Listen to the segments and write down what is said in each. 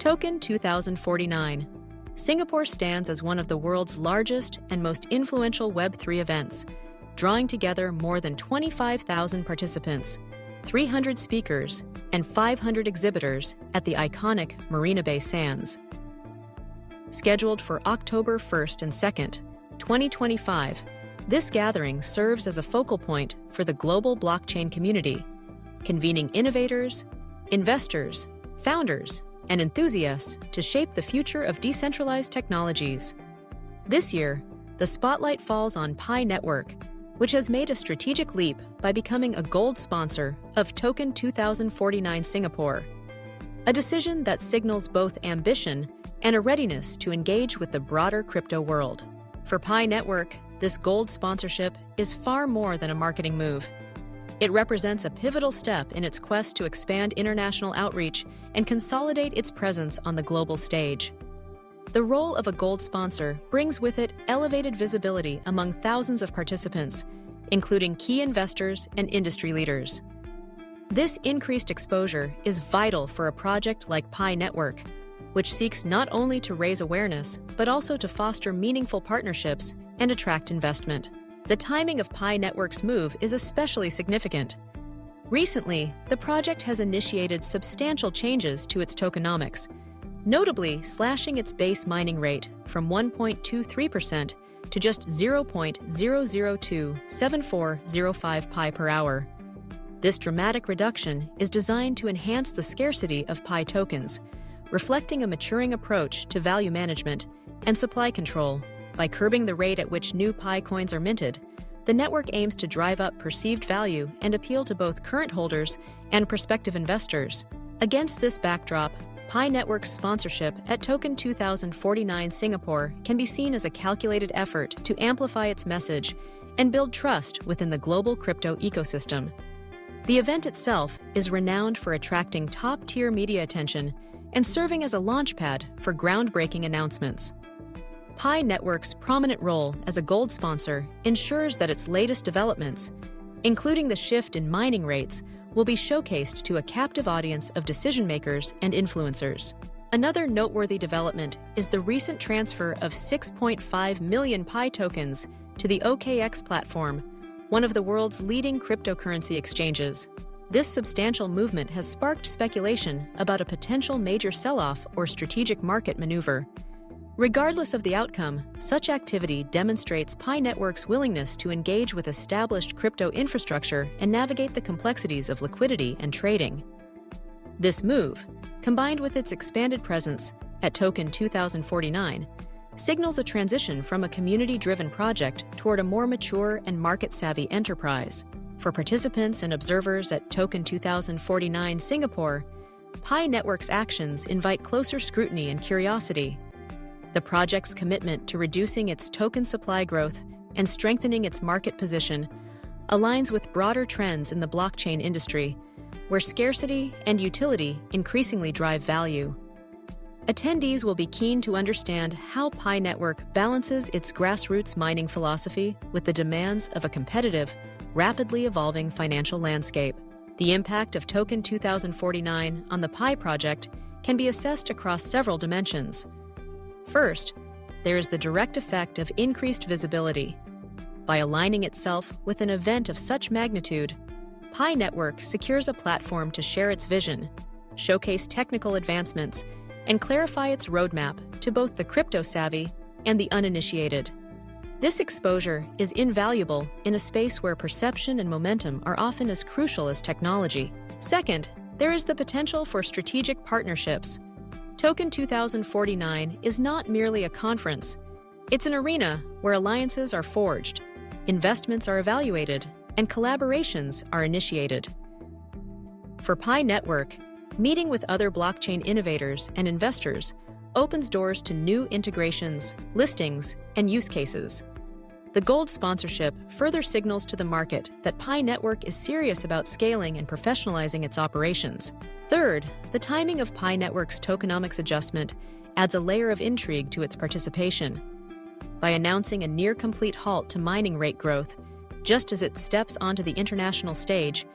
Token 2049. Singapore stands as one of the world's largest and most influential Web3 events, drawing together more than 25,000 participants, 300 speakers, and 500 exhibitors at the iconic Marina Bay Sands. Scheduled for October 1st and 2nd, 2025, this gathering serves as a focal point for the global blockchain community, convening innovators, investors, founders, and enthusiasts to shape the future of decentralized technologies. This year, the spotlight falls on Pi Network, which has made a strategic leap by becoming a gold sponsor of Token 2049 Singapore, a decision that signals both ambition and a readiness to engage with the broader crypto world. For Pi Network, this gold sponsorship is far more than a marketing move. It represents a pivotal step in its quest to expand international outreach and consolidate its presence on the global stage. The role of a gold sponsor brings with it elevated visibility among thousands of participants, including key investors and industry leaders. This increased exposure is vital for a project like Pi Network, which seeks not only to raise awareness, but also to foster meaningful partnerships and attract investment. The timing of Pi Network's move is especially significant. Recently, the project has initiated substantial changes to its tokenomics, notably slashing its base mining rate from 1.23% to just 0.0027405 Pi per hour. This dramatic reduction is designed to enhance the scarcity of Pi tokens, reflecting a maturing approach to value management and supply control. By curbing the rate at which new Pi coins are minted, the network aims to drive up perceived value and appeal to both current holders and prospective investors. Against this backdrop, Pi Network's sponsorship at Token 2049 Singapore can be seen as a calculated effort to amplify its message and build trust within the global crypto ecosystem. The event itself is renowned for attracting top-tier media attention and serving as a launchpad for groundbreaking announcements. Pi Network's prominent role as a gold sponsor ensures that its latest developments, including the shift in mining rates, will be showcased to a captive audience of decision-makers and influencers. Another noteworthy development is the recent transfer of 6.5 million Pi tokens to the OKX platform, one of the world's leading cryptocurrency exchanges. This substantial movement has sparked speculation about a potential major sell-off or strategic market maneuver. Regardless of the outcome, such activity demonstrates Pi Network's willingness to engage with established crypto infrastructure and navigate the complexities of liquidity and trading. This move, combined with its expanded presence at Token 2049, signals a transition from a community-driven project toward a more mature and market-savvy enterprise. For participants and observers at Token 2049 Singapore, Pi Network's actions invite closer scrutiny and curiosity. The project's commitment to reducing its token supply growth and strengthening its market position aligns with broader trends in the blockchain industry, where scarcity and utility increasingly drive value. Attendees will be keen to understand how Pi Network balances its grassroots mining philosophy with the demands of a competitive, rapidly evolving financial landscape. The impact of Token 2049 on the Pi project can be assessed across several dimensions. First, there is the direct effect of increased visibility. By aligning itself with an event of such magnitude, Pi Network secures a platform to share its vision, showcase technical advancements, and clarify its roadmap to both the crypto-savvy and the uninitiated. This exposure is invaluable in a space where perception and momentum are often as crucial as technology. Second, there is the potential for strategic partnerships. Token 2049 is not merely a conference. It's an arena where alliances are forged, investments are evaluated, and collaborations are initiated. For Pi Network, meeting with other blockchain innovators and investors opens doors to new integrations, listings, and use cases. The gold sponsorship further signals to the market that Pi Network is serious about scaling and professionalizing its operations. Third, the timing of Pi Network's tokenomics adjustment adds a layer of intrigue to its participation. By announcing a near-complete halt to mining rate growth, just as it steps onto the international stage,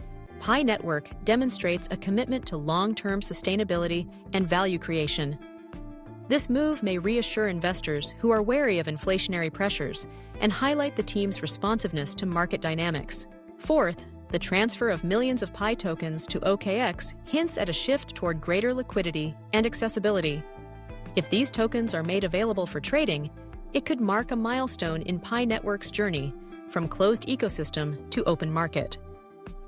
Pi Network demonstrates a commitment to long-term sustainability and value creation. This move may reassure investors who are wary of inflationary pressures and highlight the team's responsiveness to market dynamics. Fourth, the transfer of millions of Pi tokens to OKX hints at a shift toward greater liquidity and accessibility. If these tokens are made available for trading, it could mark a milestone in Pi Network's journey from closed ecosystem to open market.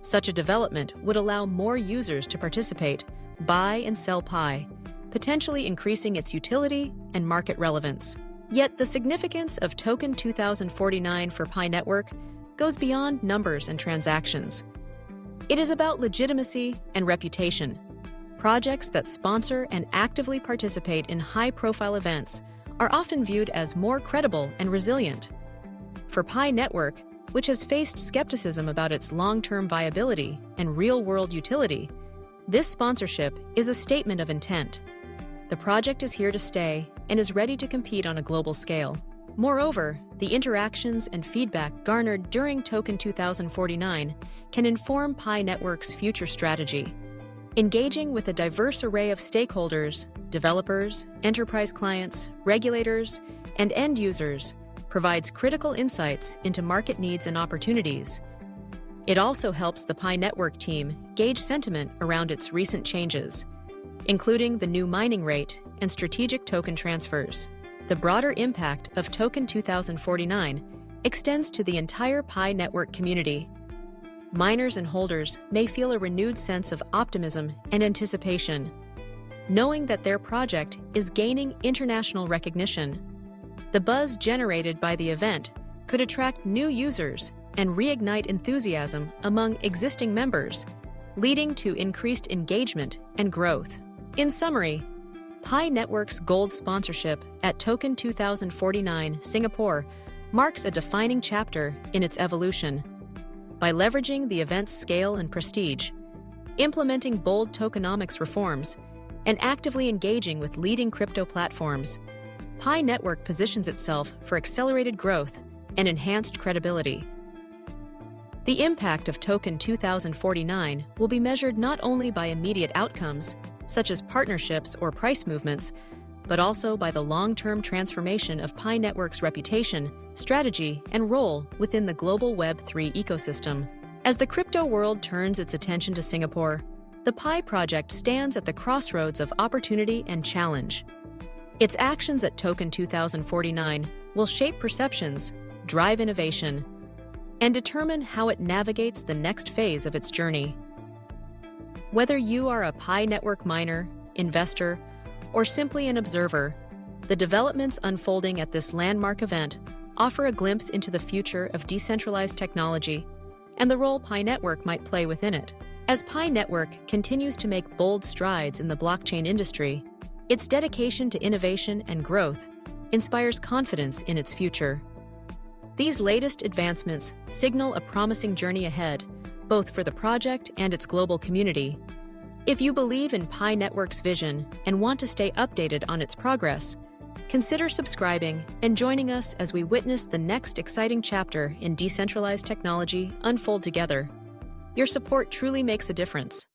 Such a development would allow more users to participate, buy and sell Pi, potentially increasing its utility and market relevance. Yet the significance of Token 2049 for Pi Network goes beyond numbers and transactions. It is about legitimacy and reputation. Projects that sponsor and actively participate in high-profile events are often viewed as more credible and resilient. For Pi Network, which has faced skepticism about its long-term viability and real-world utility, this sponsorship is a statement of intent. The project is here to stay and is ready to compete on a global scale. Moreover, the interactions and feedback garnered during Token 2049 can inform Pi Network's future strategy. Engaging with a diverse array of stakeholders, developers, enterprise clients, regulators, and end users provides critical insights into market needs and opportunities. It also helps the Pi Network team gauge sentiment around its recent changes, including the new mining rate and strategic token transfers. The broader impact of Token 2049 extends to the entire Pi Network community. Miners and holders may feel a renewed sense of optimism and anticipation, knowing that their project is gaining international recognition. The buzz generated by the event could attract new users and reignite enthusiasm among existing members, leading to increased engagement and growth. In summary, Pi Network's gold sponsorship at Token 2049 Singapore marks a defining chapter in its evolution. By leveraging the event's scale and prestige, implementing bold tokenomics reforms, and actively engaging with leading crypto platforms, Pi Network positions itself for accelerated growth and enhanced credibility. The impact of Token 2049 will be measured not only by immediate outcomes, such as partnerships or price movements, but also by the long-term transformation of Pi Network's reputation, strategy, and role within the global Web3 ecosystem. As the crypto world turns its attention to Singapore, the Pi project stands at the crossroads of opportunity and challenge. Its actions at Token 2049 will shape perceptions, drive innovation, and determine how it navigates the next phase of its journey. Whether you are a Pi Network miner, investor, or simply an observer, the developments unfolding at this landmark event offer a glimpse into the future of decentralized technology and the role Pi Network might play within it. As Pi Network continues to make bold strides in the blockchain industry, its dedication to innovation and growth inspires confidence in its future. These latest advancements signal a promising journey ahead, both for the project and its global community. If you believe in Pi Network's vision and want to stay updated on its progress, consider subscribing and joining us as we witness the next exciting chapter in decentralized technology unfold together. Your support truly makes a difference.